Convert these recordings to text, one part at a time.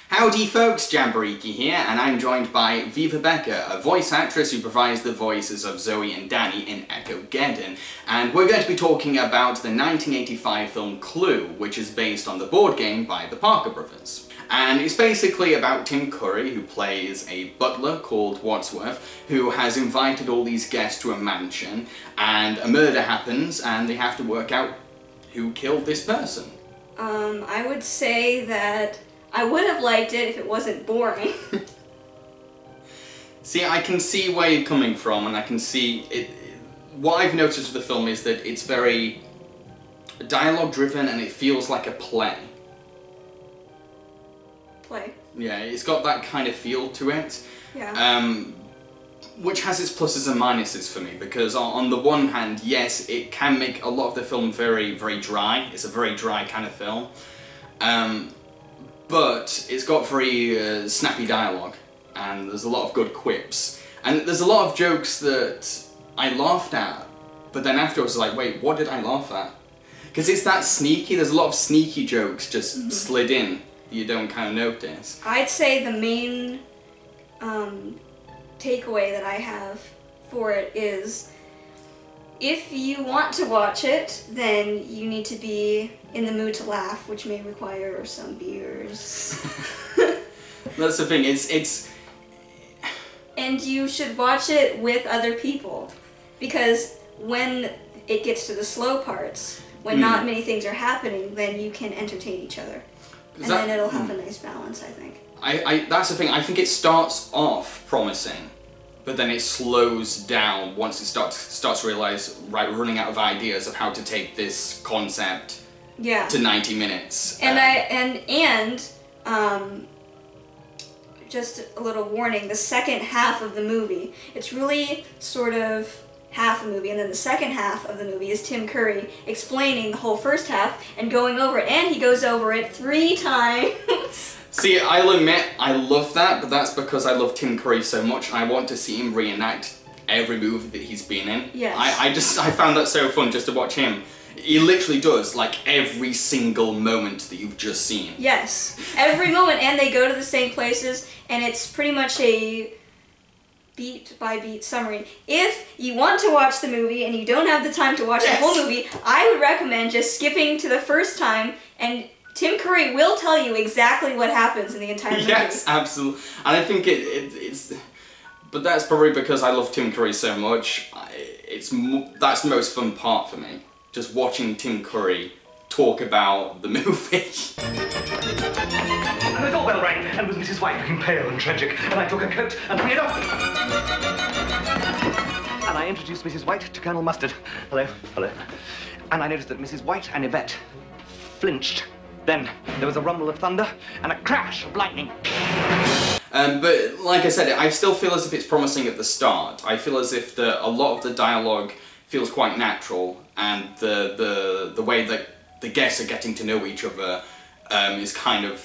Howdy folks, Jamboree here, and I'm joined by Viva Becker, a voice actress who provides the voices of Zoe and Danny in ECHOGEDDON, and we're going to be talking about the 1985 film Clue, which is based on the board game by the Parker brothers. And it's basically about Tim Curry, who plays a butler called Wadsworth, who has invited all these guests to a mansion, and a murder happens, and they have to work out who killed this person. I would say that I would have liked it if it wasn't boring. See, I can see where you're coming from, and I can see it. What I've noticed with the film is that it's very dialogue-driven, and it feels like a play. Play. Yeah, it's got that kind of feel to it. Yeah. Which has its pluses and minuses for me, because on the one hand, yes, it can make a lot of the film very, very dry. It's a very dry kind of film. But it's got very snappy dialogue, and there's a lot of good quips. And there's a lot of jokes that I laughed at, but then afterwards I was like, wait, what did I laugh at? Because it's that sneaky, there's a lot of sneaky jokes just slid in that you don't kind of notice. I'd say the main takeaway that I have for it is, if you want to watch it, then you need to be in the mood to laugh, which may require some beers. That's the thing, it's... And you should watch it with other people, because when it gets to the slow parts, when not many things are happening, then you can entertain each other. And then it'll have a nice balance, I think. That's the thing, I think it starts off promising, but then it slows down once it starts to realise, right, we're running out of ideas of how to take this concept to 90 minutes. And just a little warning, the second half of the movie, it's really sort of half a movie, and then the second half of the movie is Tim Curry explaining the whole first half and going over it, and he goes over it 3 times. See, I'll admit, I love that, but that's because I love Tim Curry so much, and I want to see him reenact every movie that he's been in. Yes. I found that so fun just to watch him. He literally does, like, every single moment that you've just seen. Yes, every moment, and they go to the same places, and it's pretty much a beat-by-beat summary. If you want to watch the movie and you don't have the time to watch the whole movie, I would recommend just skipping to the first time, and Tim Curry will tell you exactly what happens in the entire movie. Yes, absolutely. And I think it's... But that's probably because I love Tim Curry so much. That's the most fun part for me. Just watching Tim Curry talk about the movie. And the doorbell rang, and it was Mrs. White, looking pale and tragic, and I took her coat and hung it up. And I introduced Mrs. White to Colonel Mustard. Hello, hello. And I noticed that Mrs. White and Yvette flinched. Then there was a rumble of thunder and a crash of lightning. But like I said, I still feel as if it's promising at the start. I feel as if a lot of the dialogue feels quite natural, and the way that the guests are getting to know each other is kind of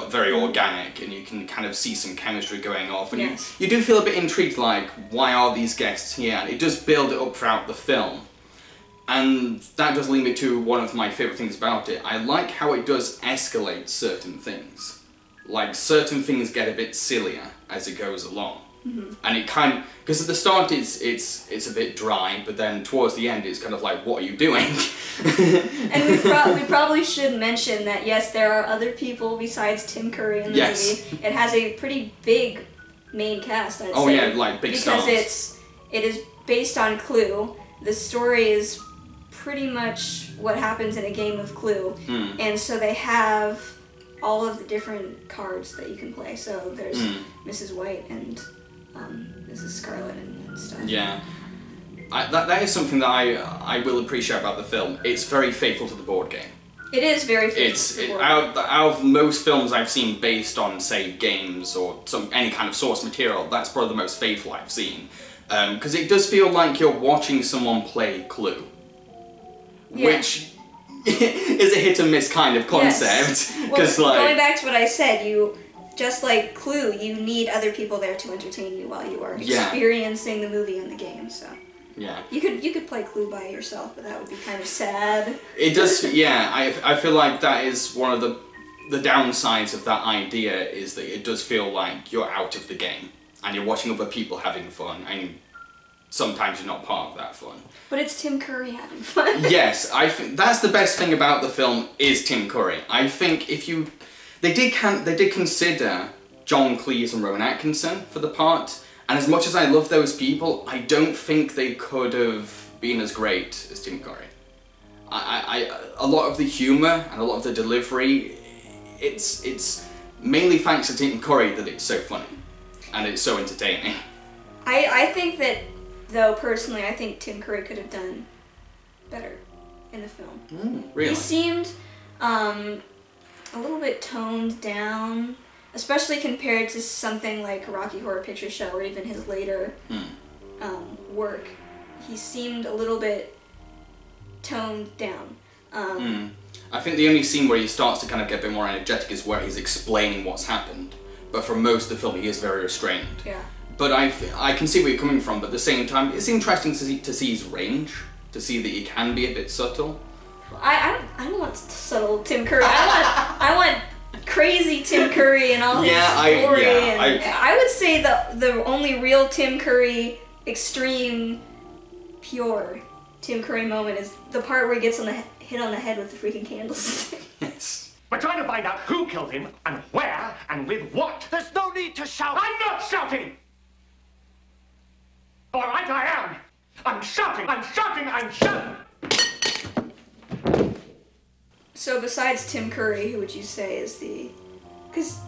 very organic, and you can kind of see some chemistry going off. And you do feel a bit intrigued, like, why are these guests here? And it does build it up throughout the film. And that does lead me to one of my favourite things about it. I like how it does escalate certain things. Like, certain things get a bit sillier as it goes along. And it kind of... Because at the start it's a bit dry, but then towards the end it's kind of like, what are you doing? And we probably should mention that, yes, there are other people besides Tim Curry in the movie. It has a pretty big main cast, I'd say. Oh yeah, like big stars. Because it is based on Clue. The story is pretty much what happens in a game of Clue. And so they have all of the different cards that you can play. So there's Mrs. White and Mrs. Scarlet and stuff. Yeah. That is something that I will appreciate about the film. It's very faithful to the board game. It is very faithful to the board game. Out of most films I've seen based on, say, games or any kind of source material, that's probably the most faithful I've seen. Because it does feel like you're watching someone play Clue. Which is a hit and miss kind of concept. Well, going back to what I said, just like Clue, you need other people there to entertain you while you are experiencing the movie and the game. So Yeah. You could play Clue by yourself, but that would be kind of sad. It does, yeah. I feel like that is one of the downsides of that idea, is that it does feel like you're out of the game and you're watching other people having fun, and sometimes you're not part of that fun. But it's Tim Curry having fun. Yes, I think that's the best thing about the film is Tim Curry. I think they did consider John Cleese and Rowan Atkinson for the part, and as much as I love those people, I don't think they could have been as great as Tim Curry. A lot of the humour and a lot of the delivery, it's mainly thanks to Tim Curry that it's so funny and it's so entertaining. I think that, though, personally, I think Tim Curry could have done better in the film. Really? He seemed a little bit toned down, especially compared to something like Rocky Horror Picture Show or even his later work. He seemed a little bit toned down. I think the only scene where he starts to kind of get a bit more energetic is where he's explaining what's happened. But for most of the film, he is very restrained. Yeah. But I can see where you're coming from, but at the same time, it's interesting to see his range, to see that he can be a bit subtle. I don't want subtle Tim Curry. I want crazy Tim Curry and all his glory. I would say the only real Tim Curry, extreme, pure Tim Curry moment is the part where he gets hit on the head with the freaking candlestick. Yes. We're trying to find out who killed him, and where, and with what. There's no need to shout. I'm not shouting! All right, I am. I'm shouting, I'm shouting, I'm shouting! So besides Tim Curry, who would you say is the... Because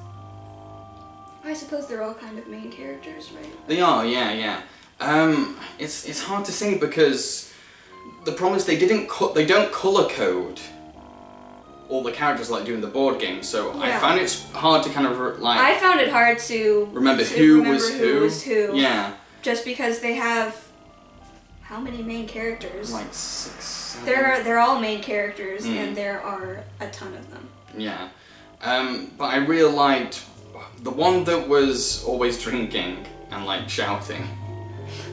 I suppose they're all kind of main characters, right? They are, yeah. It's hard to say because the problem is they don't color code all the characters like doing the board game, so yeah. I found it hard to kind of like... I found it hard to remember who was who. Yeah. Just because they have... How many main characters? Like 6, 7... They're all main characters, and there are a ton of them. Yeah. But I really liked the one that was always drinking and like shouting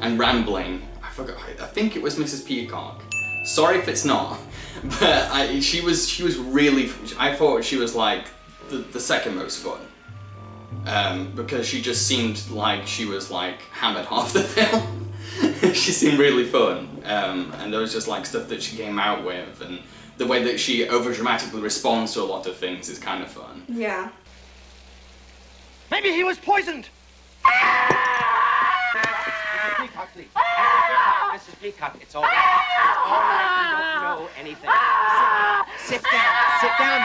and rambling. I forgot. I think it was Mrs. Peacock. Sorry if it's not, but she was really. I thought she was like the second most fun, because she just seemed like she was like hammered half the film. She seemed really fun, and there was just like stuff that she came out with, and the way that she over-dramatically responds to a lot of things is kind of fun. Yeah. Maybe he was poisoned! Mrs. Peacock, please. Mrs. Peacock, it's all right. It's all right. You don't know anything. Sit down. Sit down,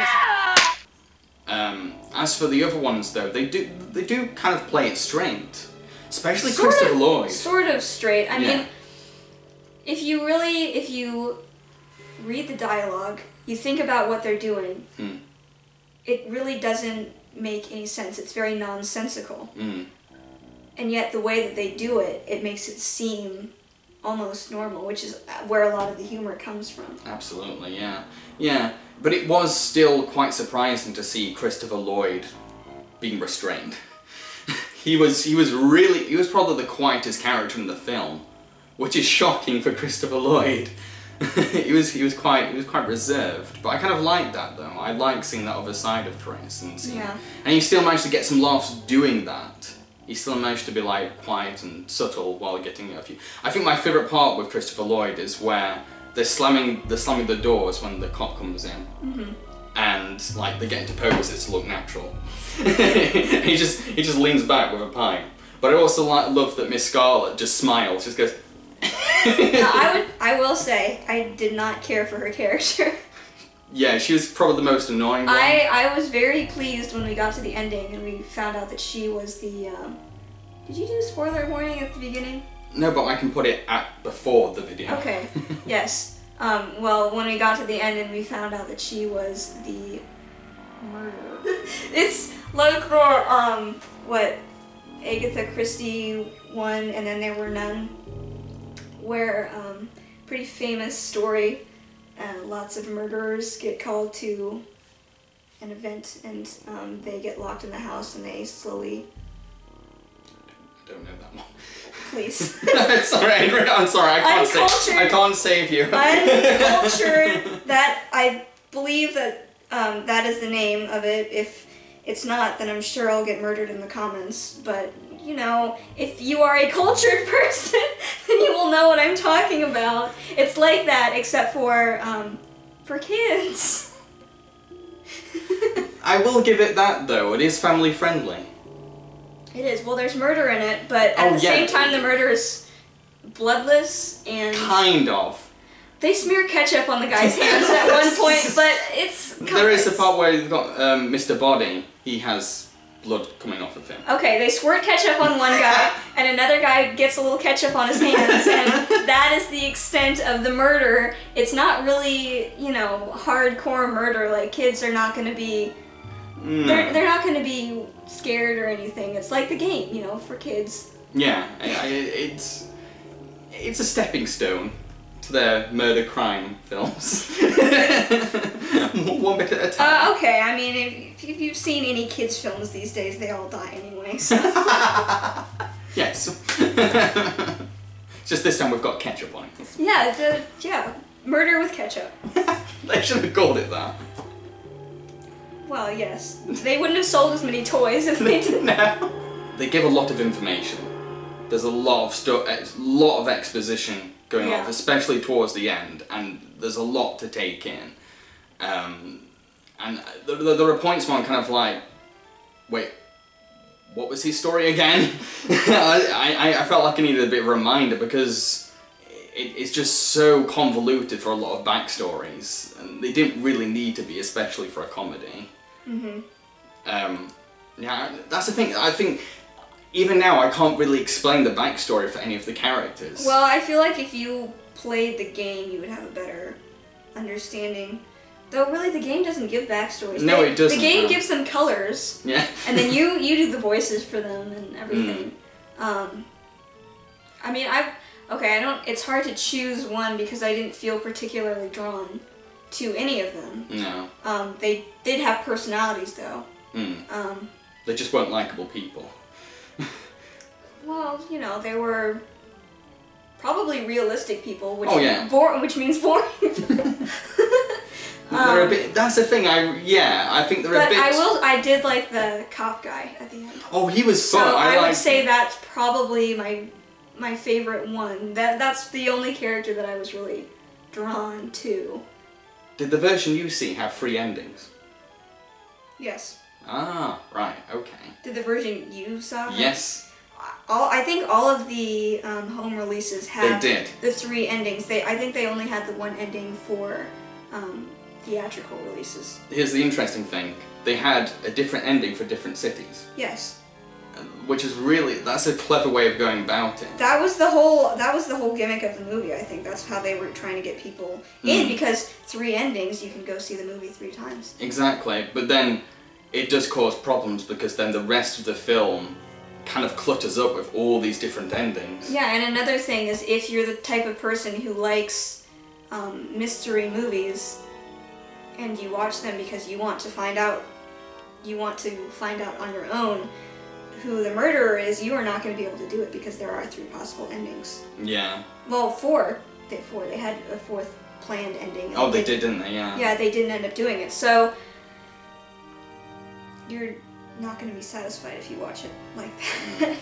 Mrs. As for the other ones, though, they do kind of play it straight. Especially Christopher Lloyd. Sort of straight. I mean, if you read the dialogue, you think about what they're doing, it really doesn't make any sense. It's very nonsensical. And yet the way that they do it, it makes it seem almost normal, which is where a lot of the humor comes from. Absolutely, yeah. Yeah, but it was still quite surprising to see Christopher Lloyd being restrained. He was probably the quietest character in the film, which is shocking for Christopher Lloyd. he was quite reserved, but I kind of liked that though. I like seeing that other side of Chris, and he still managed to get some laughs doing that. He still managed to be like quiet and subtle while getting a few. I think my favourite part with Christopher Lloyd is where they're slamming the doors when the cop comes in, and like they get into poses to look natural. he just leans back with a pipe. But I also love that Miss Scarlet just smiles, just goes. I will say I did not care for her character. Yeah, she was probably the most annoying one. I was very pleased when we got to the ending and we found out that she was the. Did you do spoiler warning at the beginning? No, but I can put it at before the video. Okay. Yes. Well, when we got to the end and we found out that she was the murderer. It's like the what Agatha Christie one, and then there were none. Where pretty famous story. Lots of murderers get called to an event, and they get locked in the house, and they slowly... I don't know that one. please. Sorry, I'm sorry, I can't save you. Uncultured, that, I believe that that is the name of it. If it's not, then I'm sure I'll get murdered in the comments, but, you know, if you are a cultured person, then you will know what I'm talking about. It's like that, except for kids. I will give it that, though. It is family friendly. It is. Well, there's murder in it, but at the same time, the murder is bloodless and... Kind of. They smear ketchup on the guy's hands at one point, but it's... There is a part where you've got Mr. Body. He has blood coming off of him. Okay, they squirt ketchup on one guy, and another guy gets a little ketchup on his hands, and that is the extent of the murder. It's not really, you know, hardcore murder. Like, kids are not going to be... No. They're not going to be scared or anything. It's like the game, you know, for kids. Yeah, it's a stepping stone to their murder crime films. One bit at a time. Okay, I mean, if you've seen any kids' films these days, they all die anyway, so... Yes. Just this time we've got ketchup on it. Yeah, murder with ketchup. They should have called it that. Well, yes. They wouldn't have sold as many toys if they didn't. No. They give a lot of information. There's a lot of exposition going on, especially towards the end, and there's a lot to take in. And there are points where I'm kind of like, wait, what was his story again? I felt like I needed a bit of a reminder because it's just so convoluted for a lot of backstories, and they didn't really need to be, especially for a comedy. Yeah, that's the thing. I think even now I can't really explain the backstory for any of the characters. Well, I feel like if you played the game, you would have a better understanding. Though really, the game doesn't give backstories. No, it doesn't. The game gives them colors. Yeah. And then you do the voices for them and everything. I mean, it's hard to choose one because I didn't feel particularly drawn to any of them. No. They did have personalities, though. They just weren't likable people. Well, you know, they were probably realistic people, which which means boring. They're a bit. That's the thing. I think they're a bit. But I did like the cop guy at the end. Oh, he was fun. So I would say that's probably my favorite one. That's the only character that I was really drawn to. Did the version you see have 3 endings? Yes. Ah, right. Okay. Did the version you saw? Yes. I think all of the home releases had the 3 endings. I think they only had the 1 ending for theatrical releases. Here's the interesting thing. They had a different ending for different cities. Yes. Which is that's a clever way of going about it. That was the whole gimmick of the movie, I think. That's how they were trying to get people in, because 3 endings, you can go see the movie 3 times. Exactly, but then it does cause problems because then the rest of the film kind of clutters up with all these different endings. Yeah, and another thing is if you're the type of person who likes mystery movies and you watch them because you want to find out on your own who the murderer is, you are not going to be able to do it because there are 3 possible endings. Yeah. Well, 4. They had a 4th planned ending. Oh, they did, didn't they? Yeah. Yeah, they didn't end up doing it. So you're not going to be satisfied if you watch it like that.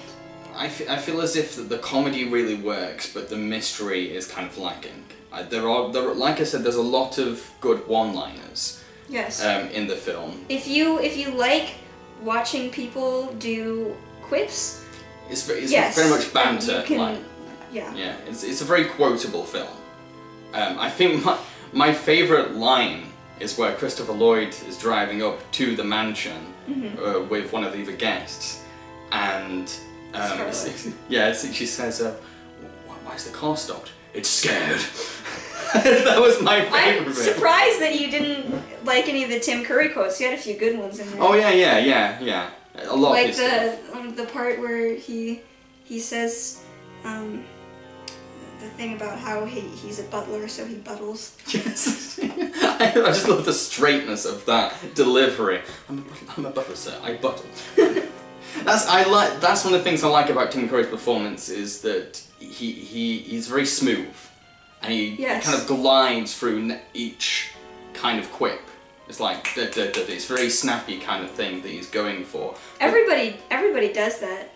I feel as if the comedy really works, but the mystery is kind of lacking. There are, like I said, there's a lot of good one-liners. Yes. In the film. If you like watching people do quips, it's very much banter. Yeah. It's a very quotable film. I think my favourite line is where Christopher Lloyd is driving up to the mansion with one of the other guests, and she says, "Why is the car stopped? It's scared." That was my favorite. I'm surprised that you didn't like any of the Tim Curry quotes. You had a few good ones in there. Oh yeah. A lot. Like of the part where he says the thing about how he's a butler, so he buttles. Yes. I just love the straightness of that delivery. I'm a butler, sir. I buttle. That's one of the things I like about Tim Curry's performance is that he's very smooth, and he kind of glides through each kind of quip. It's like it's very snappy kind of thing that he's going for. Everybody does that.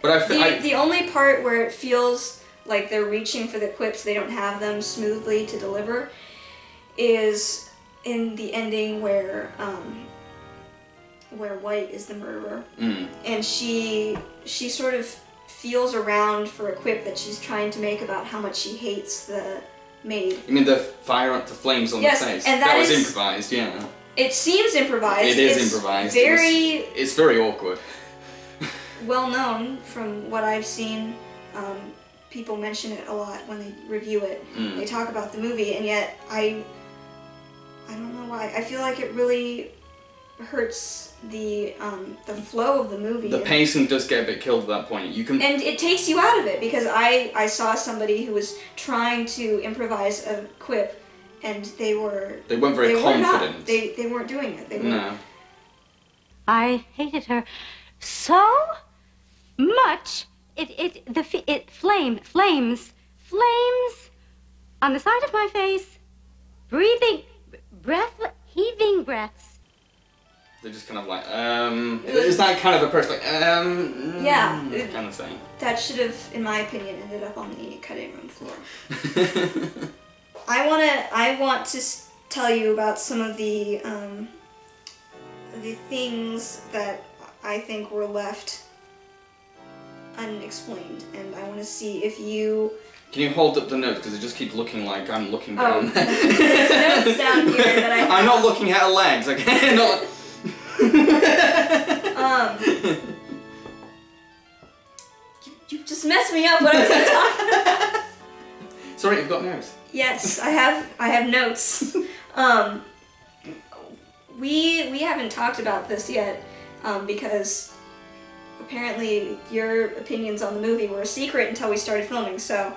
But the only part where it feels like they're reaching for the quips, they don't have them smoothly to deliver, is in the ending where White is the murderer, and she sort of feels around for a quip that she's trying to make about how much she hates the maid. You mean the fire up the flames on the face? And that was improvised, yeah. It seems improvised. It is improvised. It's very awkward. Well known from what I've seen. People mention it a lot when they review it. They talk about the movie, and yet I don't know why. I feel like it really hurts the flow of the movie. The pacing does get a bit killed at that point. And it takes you out of it, because I saw somebody who was trying to improvise a quip, and they weren't very confident. They weren't doing it. No. I hated her so much. Flames on the side of my face, heaving breaths. They're just kind of like, is that kind of a person, like, yeah, kind of thing. That should have, in my opinion, ended up on the cutting room floor. I want to tell you about some of the things that I think were left unexplained, and I want to see if you... Can you hold up the notes, because it just keeps looking like I'm looking down there. There's notes down here that I have. I'm not looking at her legs, okay? You just messed me up when I was talking about. Sorry, you've got notes. Yes, I have notes. We haven't talked about this yet, because apparently your opinions on the movie were a secret until we started filming. So,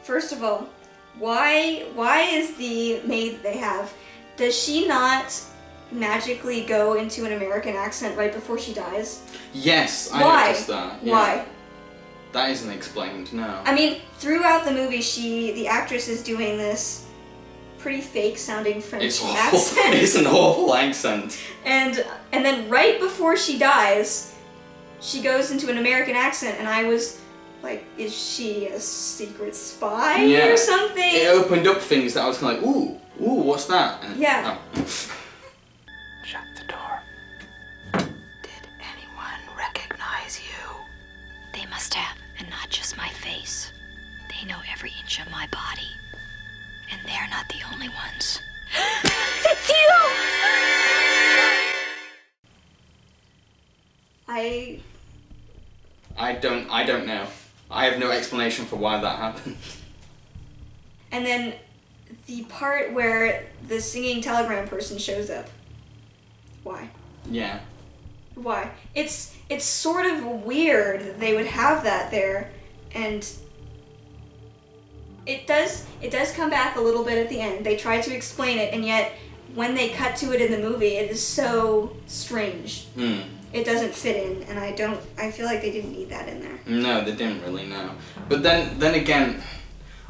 first of all, why is the maid that they have, does she not magically go into an American accent right before she dies? Yes, I noticed that. Yeah. Why? That isn't explained, no. I mean, throughout the movie, the actress is doing this pretty fake-sounding French accent. It's an awful accent. And then right before she dies, she goes into an American accent, and I was like, is she a secret spy or something? It opened up things that I was kind of like, ooh, what's that? And, yeah. Shut the door. Did anyone recognize you? They must have, and not just my face. They know every inch of my body. And they're not the only ones. It's you! I don't know. I have no explanation for why that happened. And then the part where the singing telegram person shows up. Why? Yeah. Why? It's sort of weird that they would have that there, and it does come back a little bit at the end. They try to explain it, and yet when they cut to it in the movie, it is so strange. It doesn't fit in, and I feel like they didn't need that in there. No, they didn't really, no. But then again,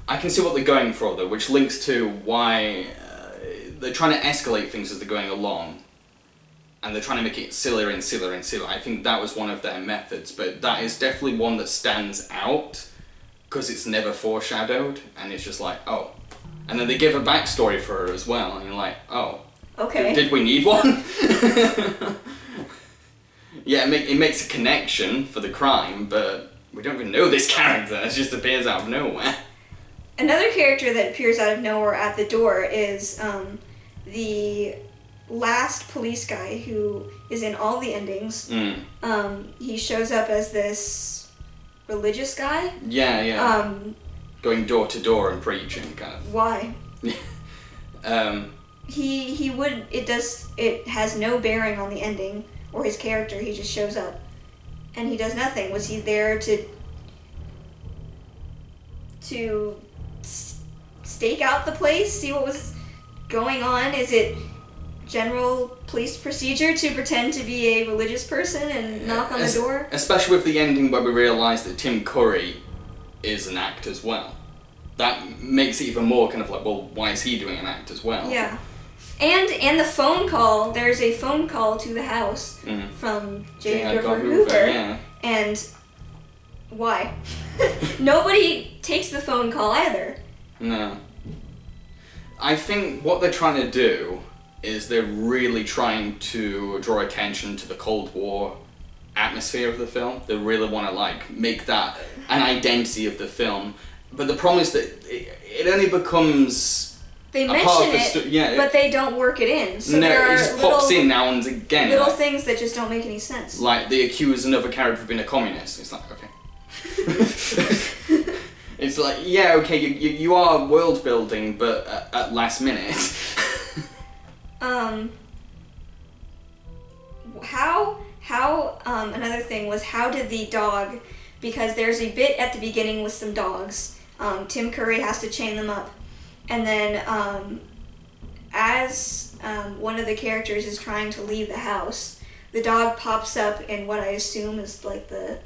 I can see what they're going for, though, which links to why they're trying to escalate things as they're going along. And they're trying to make it sillier and sillier and sillier. I think that was one of their methods, but that is definitely one that stands out, because it's never foreshadowed, and it's just like, oh. And then they give a backstory for her as well, and you're like, oh. Okay. Did we need one? Yeah, it makes a connection for the crime, but we don't even know this character. It just appears out of nowhere. Another character that appears out of nowhere at the door is the last police guy who is in all the endings. He shows up as this religious guy. Yeah. Going door to door and preaching, kind of. Why? He would. It has no bearing on the ending or his character. He just shows up, and he does nothing. Was he there to stake out the place, see what was going on? Is it general police procedure to pretend to be a religious person and knock on the door. Especially with the ending where we realise that Tim Curry is an act as well. That makes it even more kind of like, well, why is he doing an act as well? Yeah. And the phone call, there's a phone call to the house from J. Edgar Hoover. Yeah. And why? Nobody takes the phone call either. No. I think what they're trying to do is they're really trying to draw attention to the Cold War atmosphere of the film. They really want to like make that an identity of the film. But the problem is that it only becomes they mention it, but they don't work it in. So no, there it are just pops in now and again. Little like, things that just don't make any sense. Like they accuse another character of being a communist. It's like, okay. It's like, yeah, okay, you are world building, but at last minute. Another thing was, how did the dog, because there's a bit at the beginning with some dogs, Tim Curry has to chain them up, and then as one of the characters is trying to leave the house, the dog pops up in what I assume is like the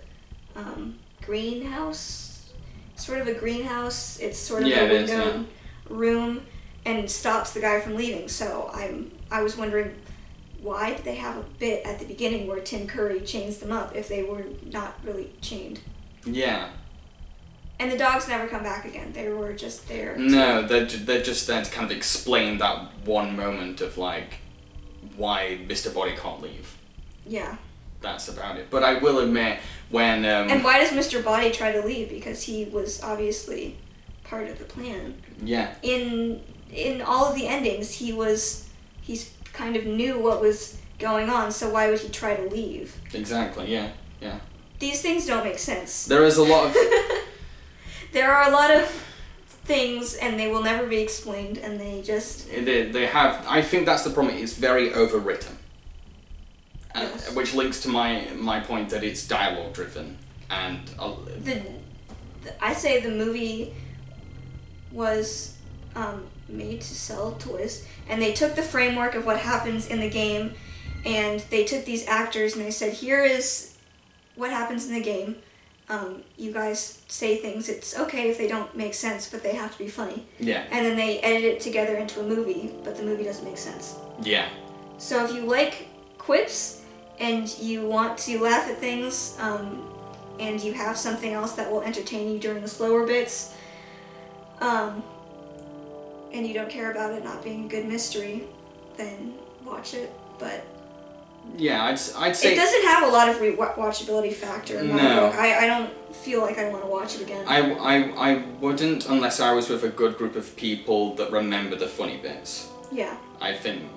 greenhouse, sort of a greenhouse. It's sort of a windowed room, and stops the guy from leaving. So I was wondering, why did they have a bit at the beginning where Tim Curry chains them up if they were not really chained? Yeah. And the dogs never come back again. They were just there. No, they're just there to kind of explain that one moment of like why Mr. Body can't leave. Yeah. That's about it. But I will admit, when and why does Mr. Body try to leave? Because he was obviously part of the plan. Yeah. In all of the endings, he's kind of knew what was going on, so why would he try to leave? Exactly, yeah. These things don't make sense. There is a lot of... There are a lot of things, and they will never be explained, and they just... They have... I think that's the problem. It's very overwritten. Yes. Which links to my point that it's dialogue driven. And... I say the movie was made to sell toys, and they took the framework of what happens in the game, and they took these actors and they said, here is what happens in the game. You guys say things, it's okay if they don't make sense, but they have to be funny. Yeah. And then they edit it together into a movie, but the movie doesn't make sense. Yeah. So if you like quips, and you want to laugh at things, and you have something else that will entertain you during the slower bits, and you don't care about it not being a good mystery, then watch it. But yeah, I'd say it doesn't have a lot of rewatchability factor in my book. I don't feel like I want to watch it again. I wouldn't unless I was with a good group of people that remember the funny bits. Yeah. I think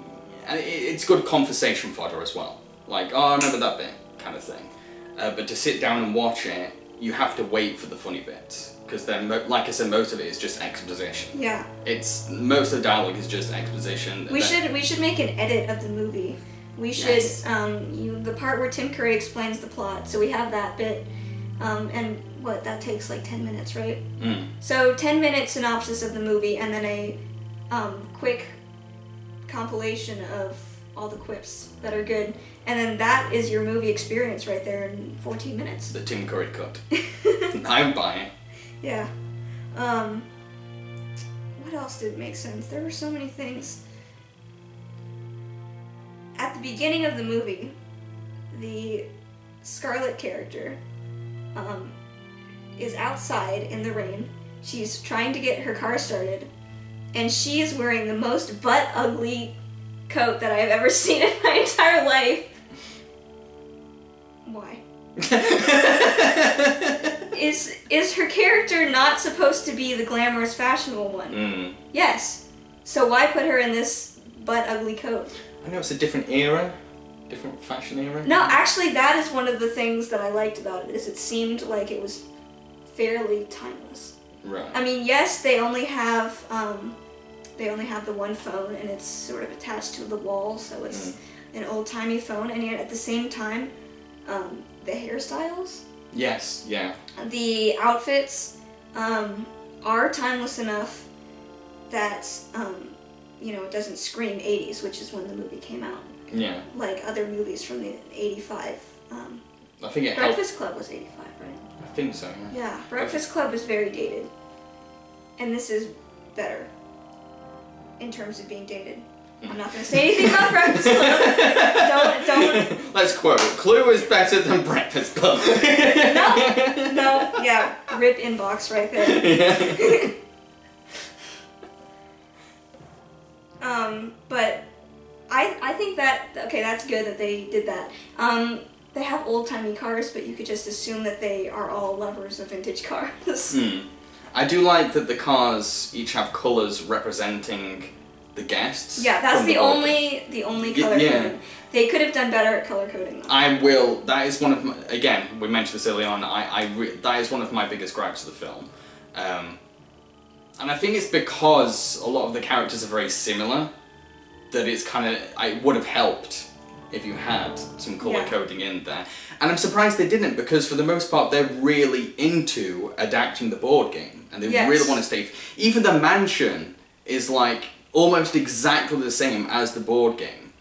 it's good conversation fodder as well. Like, oh, I remember that bit, kind of thing. But to sit down and watch it, you have to wait for the funny bits. Because then, like I said, most of it is just exposition. Yeah. Most of the dialogue is just exposition. We should make an edit of the movie. We should, the part where Tim Curry explains the plot, so we have that bit, and that takes like 10 minutes, right? Mm. So 10-minute synopsis of the movie, and then a quick compilation of all the quips that are good, and then that is your movie experience right there in 14 minutes. The Tim Curry cut. I'm buying. Yeah. What else did make sense? There were so many things. At the beginning of the movie, the Scarlet character is outside in the rain. She's trying to get her car started, and she is wearing the most butt-ugly coat that I have ever seen in my entire life. Why? Is her character not supposed to be the glamorous, fashionable one? Mm. Yes. So why put her in this butt-ugly coat? I know it's a different era, different fashion era. No, actually, that is one of the things that I liked about it. Is it seemed like it was fairly timeless. Right. I mean, yes, they only have the one phone, and it's sort of attached to the wall, so it's an old-timey phone, and yet at the same time, the hairstyles. Yes. Yeah. The outfits are timeless enough that it doesn't scream 80s, which is when the movie came out. Yeah. like other movies from the '85. I think it helped. Breakfast Club was '85, right? I think so, yeah. Yeah, Breakfast Club was very dated. And this is better in terms of being dated. I'm not going to say anything about Breakfast Club. Don't. Let's quote, Clue is better than Breakfast Club. No, yeah, rip inbox right there. But I think that, okay, that's good that they did that. They have old-timey cars, but you could just assume that they are all lovers of vintage cars. I do like that the cars each have colours representing the guests. Yeah, that's the only color yeah. coding. They could have done better at color coding. That is one of my, again, we mentioned this early on, that is one of my biggest gripes of the film. And I think it's because a lot of the characters are very similar, that it's kind of, it would have helped if you had some colour coding in there. And I'm surprised they didn't, because for the most part they're really into adapting the board game, and they really want to stay. Even the mansion is like almost exactly the same as the board game.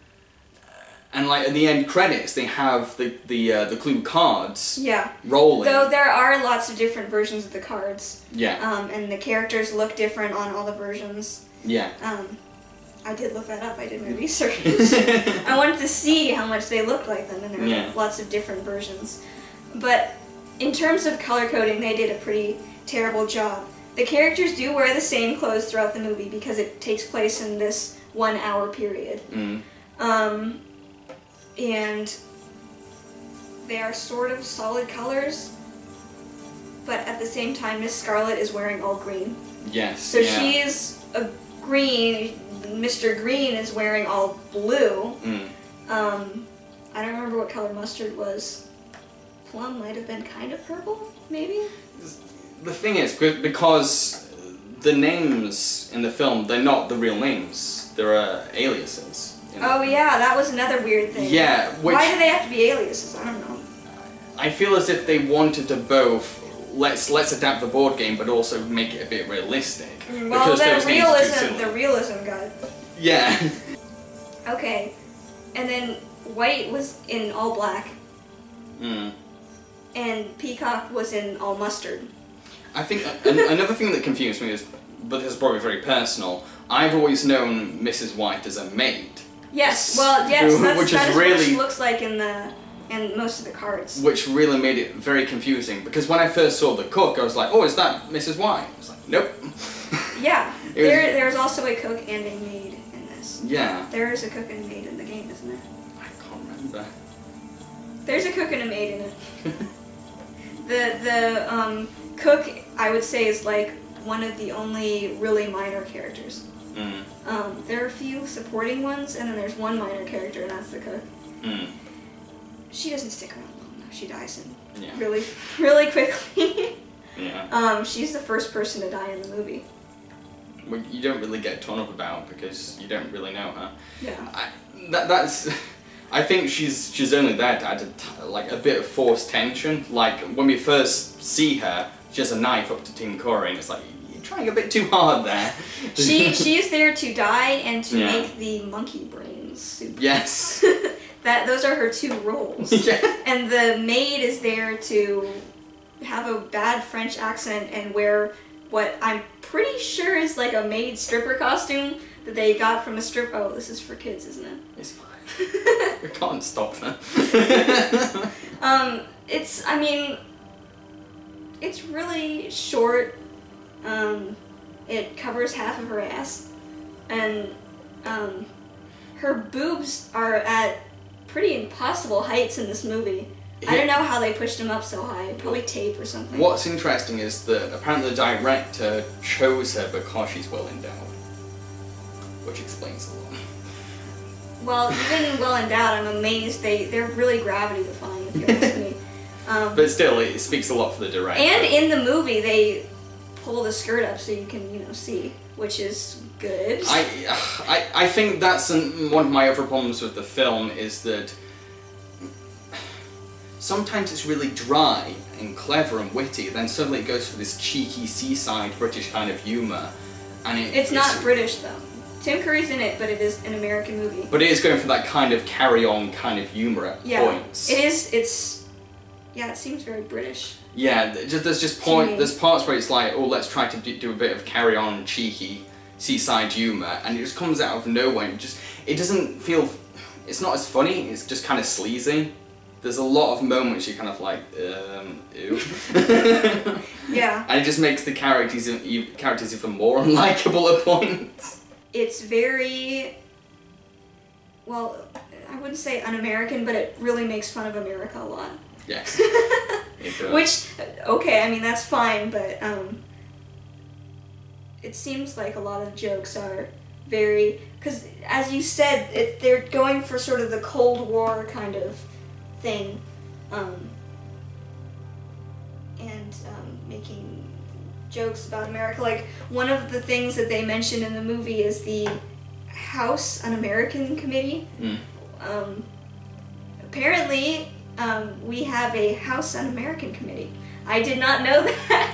And like at the end credits, they have the Clue cards rolling. Though there are lots of different versions of the cards. Yeah. And the characters look different on all the versions. Yeah. I did look that up. I did my research. I wanted to see how much they looked like them, and there are lots of different versions. But in terms of color coding, they did a pretty terrible job. The characters do wear the same clothes throughout the movie because it takes place in this 1 hour period. And they are sort of solid colors, but at the same time, Miss Scarlet is wearing all green. Yes. So she's a green. Mr. Green is wearing all blue. I don't remember what color Mustard was. Plum might have been kind of purple, maybe? The thing is, because the names in the film, they're not the real names. They're aliases. You know? Oh yeah, that was another weird thing. Yeah. Why do they have to be aliases? I don't know. I feel as if they wanted to both, let's adapt the board game, but also make it a bit realistic. Well, the realism got... Yeah. Okay. And then White was in all black. And Peacock was in all mustard. I think another thing that confused me is, but this is probably very personal, I've always known Mrs. White as a maid. Yes, well, yes, that is really, what she looks like in most of the cards. Which really made it very confusing, because when I first saw the cook, I was like, oh, is that Mrs. White? I was like, nope. Yeah, there's also a cook and a maid in this. Yeah. There is a cook and a maid in the game, isn't there? I can't remember. There's a cook and a maid in it. The cook, I would say, is like one of the only really minor characters. There are a few supporting ones, and then there's one minor character, and that's the cook. She doesn't stick around long, though. She dies really, really quickly. Yeah. She's the first person to die in the movie. Well, you don't really get torn up about because you don't really know her. Yeah. That's. I think she's only there to add a bit of forced tension. Like when we first see her, she has a knife up to Tim Curry, and it's like you're trying a bit too hard there. She is there to die and to make the monkey brains soup. Yes. Those are her two roles. And the maid is there to have a bad French accent and wear what I'm pretty sure is like a maid stripper costume that they got from a strip. Oh, this is for kids, isn't it? It's fine. We can't stop them. It's really short. It covers half of her ass, and her boobs are at pretty impossible heights in this movie. I don't know how they pushed them up so high. Probably tape or something. What's interesting is that apparently the director chose her because she's well endowed, which explains a lot. Well, even well endowed, I'm amazed they're really gravity defying, if you ask me. But still, it speaks a lot for the director. And in the movie, they pull the skirt up so you can, see, which is good. I think that's one of my other problems with the film is that sometimes it's really dry and clever and witty, then suddenly it goes for this cheeky seaside British kind of humour, and it's not British though. Tim Curry's in it, but it is an American movie. But it is going for that kind of carry-on kind of humour at points. It is. It seems very British. Yeah, there's parts where it's like, oh, let's try to do a bit of carry-on, cheeky seaside humour, and it just comes out of nowhere. It doesn't feel. It's not as funny. It's just kind of sleazy. There's a lot of moments you're kind of like, ew. Yeah. And it just makes the characters even more unlikable at points. It's very, well, I wouldn't say un-American, but it really makes fun of America a lot. Yes. It does. Which, okay, I mean, that's fine, but it seems like a lot of jokes are very, because as you said, they're going for sort of the Cold War kind of thing, and making jokes about America. Like, one of the things that they mention in the movie is the House Un-American Committee. Apparently, we have a House Un-American Committee. I did not know that.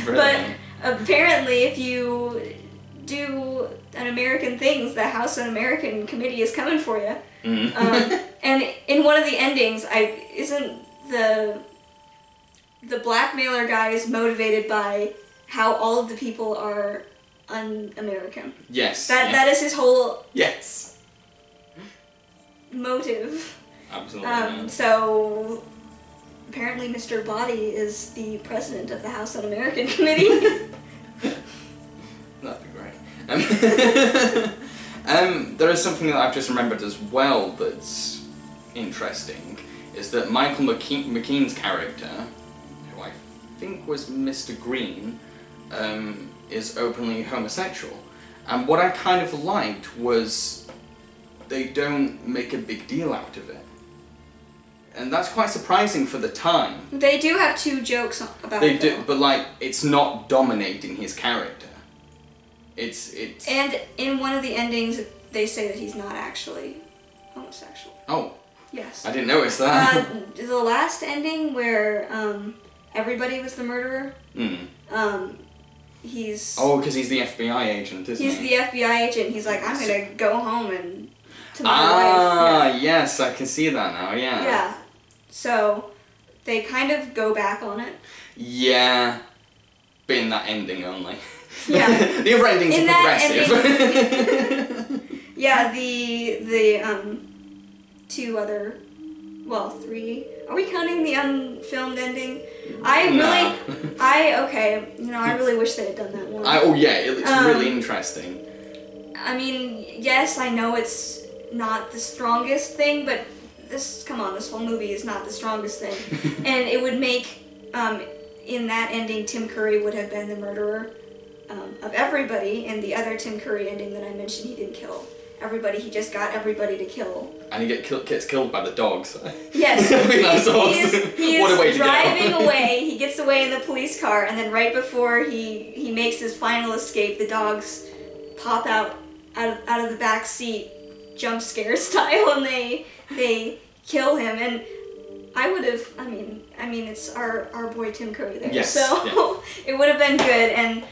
But apparently, if you do un-American things, the House Un-American Committee is coming for you. And in one of the endings, isn't the blackmailer guy is motivated by how all of the people are un-American. Yes. That is his whole motive. Absolutely. So apparently Mr. Body is the president of the House Un-American Committee. That'd be great. There is something that I've just remembered as well that's interesting, is that Michael McKean's character, who I think was Mr. Green, is openly homosexual. And what I kind of liked was they don't make a big deal out of it. And that's quite surprising for the time. They do have two jokes about they it. They do, but like, it's not dominating his character. It's... And in one of the endings, they say that he's not actually homosexual. Oh. Yes. I didn't notice that. The last ending where everybody was the murderer. He's... Oh, because he's the FBI agent, isn't he? He's the FBI agent. He's like, I'm gonna go home and to my wife. Yeah. Yes, I can see that now. Yeah. Yeah. So they kind of go back on it. Yeah, but in that ending only. Yeah. The other endings are progressive. Yeah, the two other, well, three. Are we counting the unfilmed ending? I really wish they had done that one. Oh yeah, it looks really interesting. I mean, yes, I know it's not the strongest thing, but this whole movie is not the strongest thing. And it would make, in that ending, Tim Curry would have been the murderer of everybody, and the other Tim Curry ending that I mentioned, he didn't kill everybody, he just got everybody to kill. And he gets killed by the dogs. Yes. He What a way is to go. driving away, he gets away in the police car, and then right before he makes his final escape, the dogs pop out of the back seat, jump scare style, and they kill him. And I would have, I mean, it's our boy Tim Curry there, yes, so yeah. It would have been good. And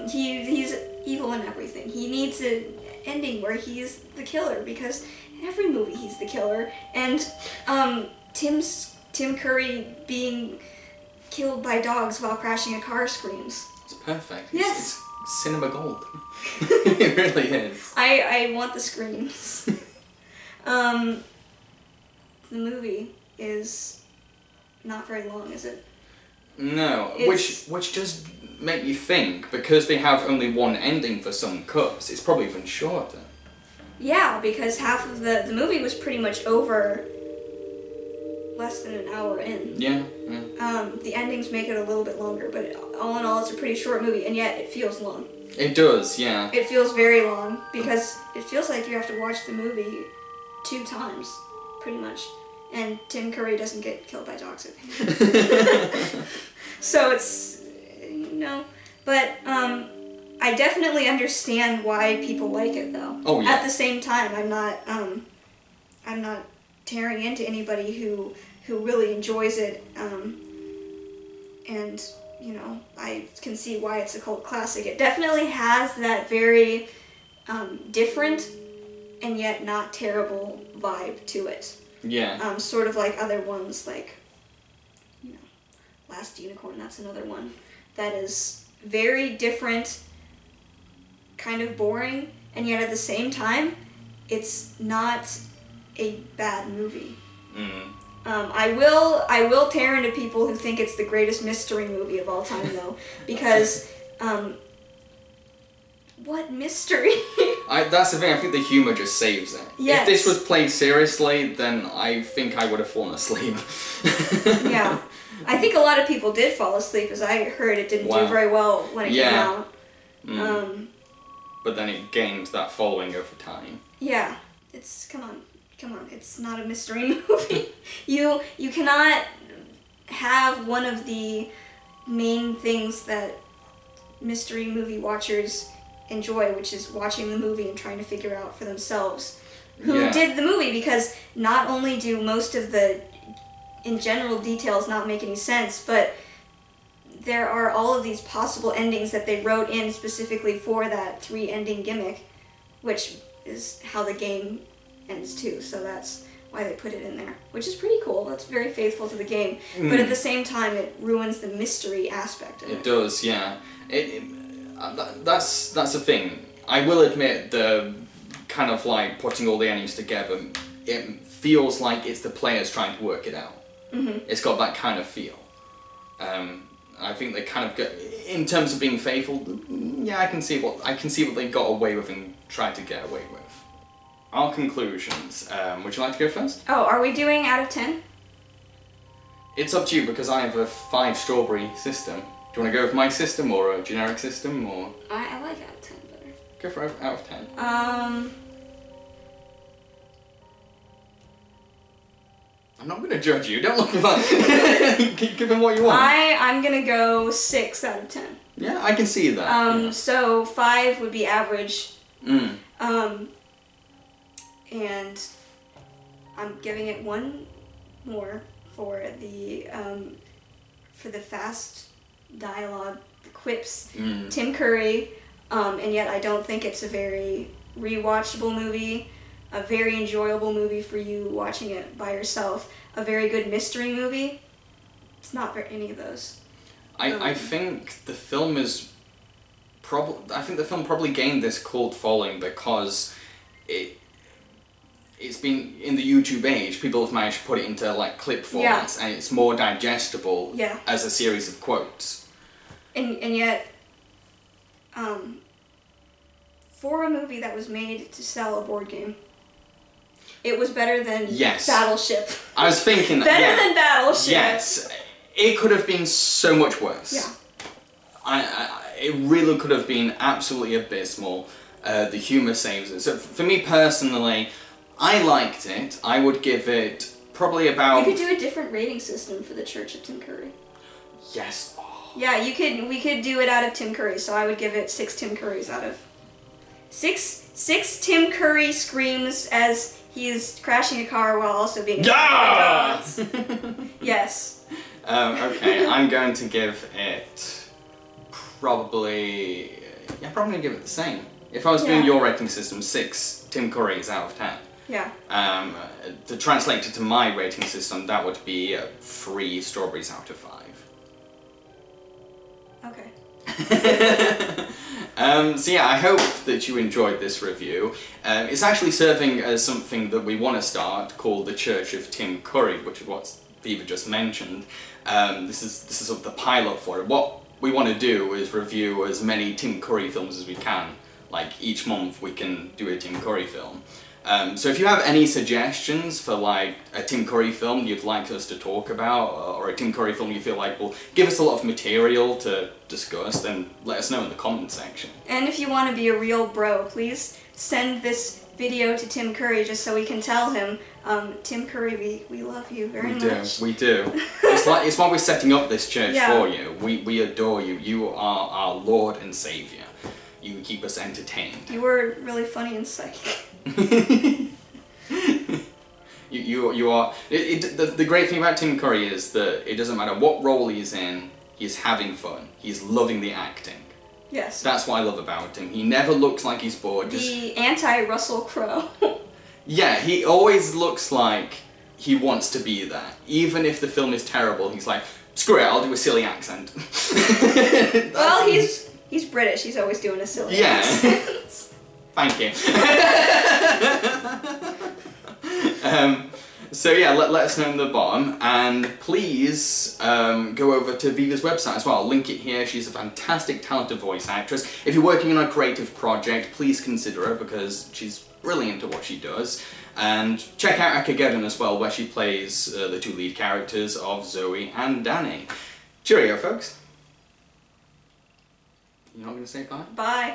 he's evil in everything. He needs an ending where he's the killer, because in every movie he's the killer. And Tim Curry being killed by dogs while crashing a car screams. It's perfect. Yes. It's cinema gold. It really is. I want the screams. The movie is not very long, is it? No, which does make you think, because they have only one ending for some cuts, it's probably even shorter. Yeah, because half of the movie was pretty much over less than an hour in. Yeah. The endings make it a little bit longer, but all in all, it's a pretty short movie, and yet it feels long. It does, yeah. It feels very long, because it feels like you have to watch the movie 2 times, pretty much. And Tim Curry doesn't get killed by dogs, I think. So it's, but I definitely understand why people like it, though. Oh, yeah. At the same time, I'm not tearing into anybody who really enjoys it, and I can see why it's a cult classic. It definitely has that very different and yet not terrible vibe to it. Yeah. Sort of like other ones, like, you know, Last Unicorn, that's another one that is very different, kind of boring, and yet at the same time, it's not a bad movie. Mm. I will tear into people who think it's the greatest mystery movie of all time, though, because what mystery? That's the thing. I think the humor just saves it. Yes. If this was played seriously, then I think I would have fallen asleep. Yeah, I think a lot of people did fall asleep, as I heard it didn't do very well when it came out. Mm. But then it gained that following over time. Yeah, it's come on, it's not a mystery movie. You cannot have one of the main things that mystery movie watchers enjoy, which is watching the movie and trying to figure out for themselves who did the movie, because not only do most of the in general details not make any sense, but there are all of these possible endings that they wrote in specifically for that 3-ending gimmick, which is how the game ends too, so that's why they put it in there, which is pretty cool. That's very faithful to the game, but at the same time it ruins the mystery aspect of it. It does, yeah. That's the thing. I will admit, the kind of like putting all the endings together, it feels like it's the players trying to work it out. Mm-hmm. It's got that kind of feel. I think they kind of get, in terms of being faithful, yeah, I can see what they got away with and tried to get away with. Our conclusions. Would you like to go first? Oh, are we doing out of 10? It's up to you, because I have a 5-strawberry system. Do you want to go with my system or a generic system, or? I like out of 10 better. Go for out of 10. I'm not going to judge you. Don't look at that. Give him what you want. I'm going to go 6 out of 10. Yeah, I can see that. Yeah. So 5 would be average. Mm. And I'm giving it 1 more for the fast dialogue, the quips, Tim Curry, and yet I don't think it's a very rewatchable movie, a very enjoyable movie for you watching it by yourself, a very good mystery movie. It's not for any of those. I think the film is probably gained this cult following because it's been, in the YouTube age, people have managed to put it into like clip formats, and it's more digestible as a series of quotes. And yet, for a movie that was made to sell a board game, it was better than Battleship. I was thinking that. Better than Battleship. Yes. It could have been so much worse. Yeah. It really could have been absolutely abysmal. The humour saves it. So for me personally, I liked it. I would give it probably about... You could do a different rating system for the Church of Tim Curry. Yes. Oh. Yeah, we could do it out of Tim Curry, so I would give it 6 Tim Currys out of... 6 Tim Curry screams as he is crashing a car while also being... Yes! Yes. Okay, I'm going to give it probably... Yeah, probably give it the same. If I was doing your rating system, 6 Tim Currys out of 10. Yeah. To translate it to my rating system, that would be 3 strawberries out of 5. Okay. So yeah, I hope that you enjoyed this review. It's actually serving as something that we want to start called the Church of Tim Curry, which is what Viva just mentioned. This is sort of the pilot for it. What we want to do is review as many Tim Curry films as we can. Like each month we can do a Tim Curry film. So if you have any suggestions for like a Tim Curry film you'd like us to talk about, or a Tim Curry film you feel like will give us a lot of material to discuss, then let us know in the comment section. And if you want to be a real bro, please send this video to Tim Curry just so we can tell him, Tim Curry, we love you very much. We do. It's why we're setting up this church for you. We adore you. You are our Lord and Saviour. You keep us entertained. You were really funny and psychic. you are. The great thing about Tim Curry is that it doesn't matter what role he's in, he's having fun. He's loving the acting. Yes. That's what I love about him. He never looks like he's bored. The anti-Russell Crowe. Yeah, he always looks like he wants to be there. Even if the film is terrible, he's like, screw it, I'll do a silly accent. Well, he's British. He's always doing a silly accent. Thank you. So yeah, let us know in the bottom, and please go over to Viva's website as well. I'll link it here. She's a fantastic, talented voice actress. If you're working on a creative project, please consider her because she's brilliant at what she does. And check out ECHOGEDDON as well, where she plays the two lead characters of Zoe and Danny. Cheerio, folks. You're not going to say bye? Bye.